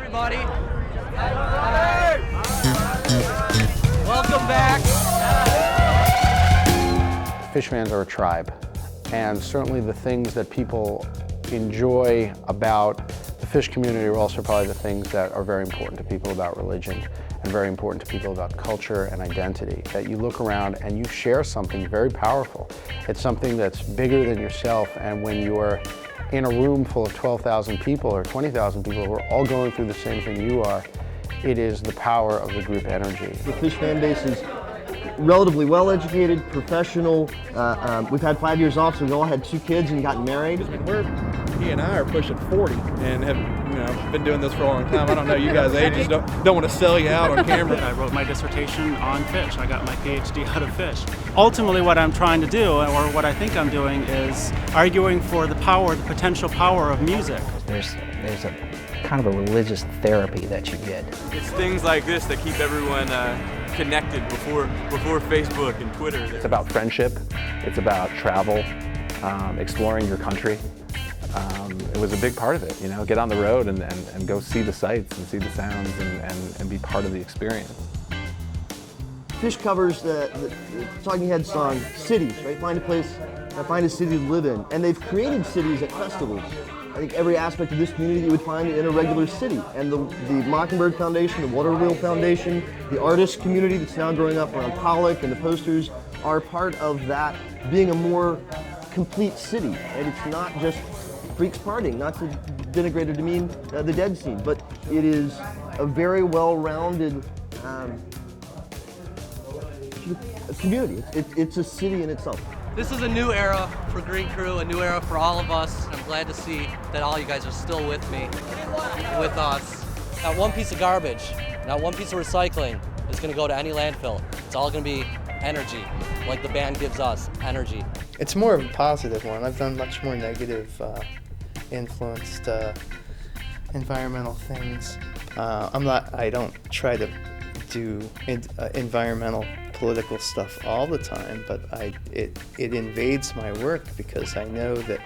everybody. Welcome back. Phish fans are a tribe, and certainly the things that people enjoy about the Phish community are also probably the things that are very important to people about religion and very important to people about culture and identity. That you look around and you share something very powerful. It's something that's bigger than yourself, and when you're in a room full of 12,000 people or 20,000 people who are all going through the same thing you are, it is the power of the group energy. The Phish fan base is relatively well-educated, professional. We've had 5 years off, so we all had 2 kids and gotten married. He and I are pushing 40 and have been doing this for a long time. I don't know you guys' ages, don't want to sell you out on camera. I wrote my dissertation on Phish. I got my PhD out of Phish. Ultimately what I'm trying to do, or what I think I'm doing, is arguing for the power, the potential power of music. There's a kind of a religious therapy that you get. It's things like this that keep everyone connected before Facebook and Twitter. It's about friendship, it's about travel, exploring your country. It was a big part of it, you know, get on the road and go see the sights and see the sounds and be part of the experience. Phish covers the Talking Heads song, cities, right? Find a city to live in. And they've created cities at festivals. I think every aspect of this community you would find in a regular city. And the Mockingbird Foundation, the Water Wheel Foundation, the artist community that's now growing up around Pollock and the posters are part of that being a more complete city. And it's not just freaks partying, not to denigrate or demean the dead scene, but it is a very well-rounded community. It's a city in itself. This is a new era for Green Crew, a new era for all of us. I'm glad to see that all you guys are still with me, with us. Not one piece of garbage, not one piece of recycling is going to go to any landfill. It's all going to be energy, like the band gives us, energy. It's more of a positive one. I've done much more negative influenced environmental things. I don't try to do environmental political stuff all the time, but it invades my work because I know that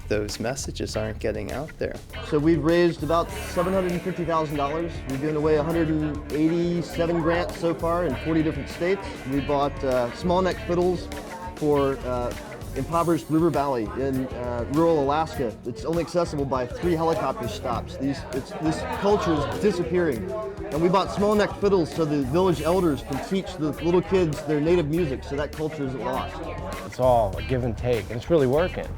those messages aren't getting out there. So we've raised about $750,000. We've given away 187 grants so far in 40 different states. We bought small neck fiddles for impoverished river valley in rural Alaska. It's only accessible by 3 helicopter stops. This culture is disappearing. And we bought small neck fiddles so the village elders can teach the little kids their native music so that culture isn't lost. It's all a give and take, and it's really working.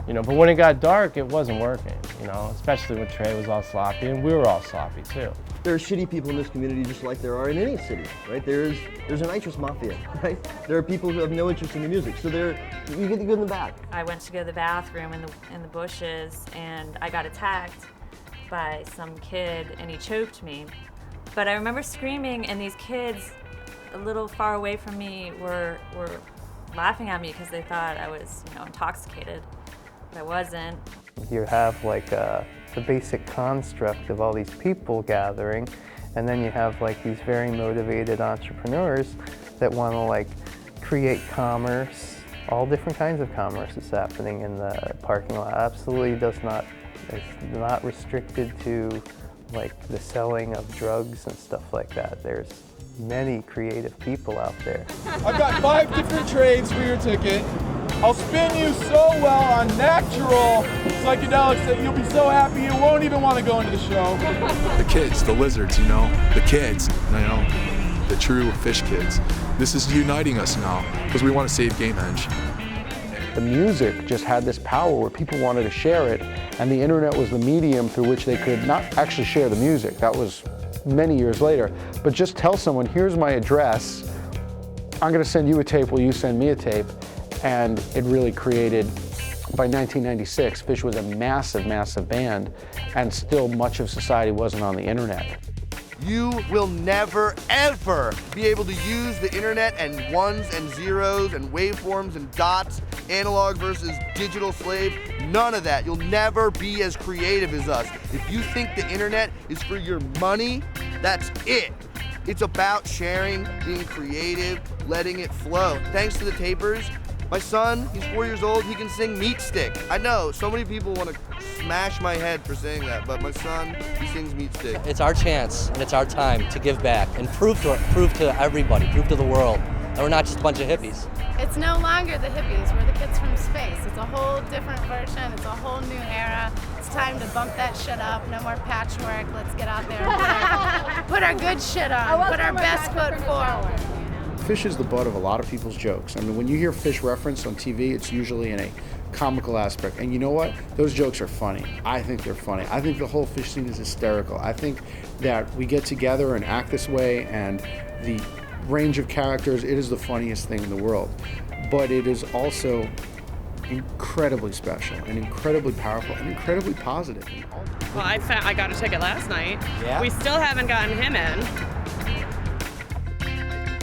You know, but when it got dark, it wasn't working, you know, especially when Trey was all sloppy, and we were all sloppy too. There are shitty people in this community just like there are in any city, right? There's a nitrous mafia, right? There are people who have no interest in the music, so you get the good and the bad. I went to go to the bathroom in the bushes, and I got attacked by some kid, and he choked me. But I remember screaming, and these kids a little far away from me were laughing at me because they thought I was, you know, intoxicated. I wasn't. You have the basic construct of all these people gathering, and then you have these very motivated entrepreneurs that want to create commerce. All different kinds of commerce is happening in the parking lot. Absolutely is not restricted to the selling of drugs and stuff like that. There's many creative people out there. I've got 5 different trades for your ticket. I'll spin you so well on natural psychedelics that you'll be so happy you won't even want to go into the show. The kids, the lizards, you know, the kids, you know, the true Phish kids. This is uniting us now because we want to save Gamehenge. The music just had this power where people wanted to share it, and the internet was the medium through which they could not actually share the music. That was many years later, but just tell someone, here's my address, I'm going to send you a tape, will you send me a tape? And it really created, by 1996, Phish was a massive, massive band, and still much of society wasn't on the internet. You will never, ever be able to use the internet and ones and zeros and waveforms and dots, analog versus digital slave, none of that. You'll never be as creative as us. If you think the internet is for your money, that's it. It's about sharing, being creative, letting it flow. Thanks to the tapers, My son, he's 4 years old, he can sing Meat Stick. I know, so many people want to smash my head for saying that, but my son, he sings Meat Stick. It's our chance and it's our time to give back and prove to everybody, prove to the world that we're not just a bunch of hippies. It's no longer the hippies, we're the kids from space. It's a whole different version, it's a whole new era. It's time to bump that shit up, no more patchwork. Let's get out there and put our good shit on, put our best foot forward. Phish is the butt of a lot of people's jokes. I mean, when you hear Phish referenced on TV, it's usually in a comical aspect. And you know what? Those jokes are funny. I think they're funny. I think the whole Phish scene is hysterical. I think that we get together and act this way, and the range of characters, it is the funniest thing in the world. But it is also incredibly special and incredibly powerful and incredibly positive. Well, I got a ticket last night. Yeah? We still haven't gotten him in.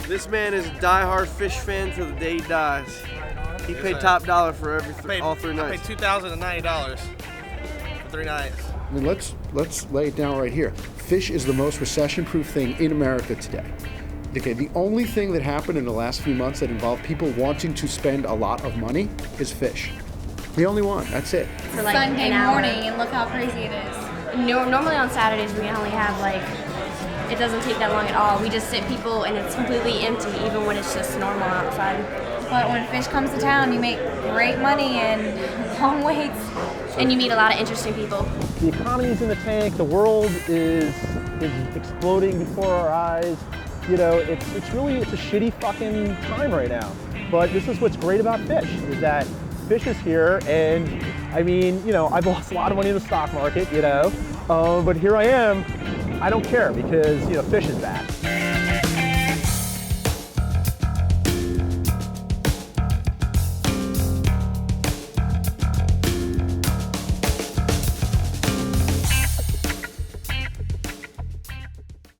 This man is a die-hard Phish fan till the day he dies. He paid top dollar for all 3 nights. I paid $2,090 for 3 nights. I mean, let's lay it down right here. Phish is the most recession-proof thing in America today. Okay, the only thing that happened in the last few months that involved people wanting to spend a lot of money is Phish. The only one, that's it. For like Sunday morning, and look how crazy it is. Normally on Saturdays we only have like, it doesn't take that long at all. We just sit people and it's completely empty, even when it's just normal outside. But when Phish comes to town, you make great money and long waits, and you meet a lot of interesting people. The economy's in the tank. The world is exploding before our eyes. You know, it's a shitty fucking time right now. But this is what's great about Phish, is that Phish is here, and I mean, you know, I've lost a lot of money in the stock market, you know, but here I am. I don't care because, you know, Phish is back.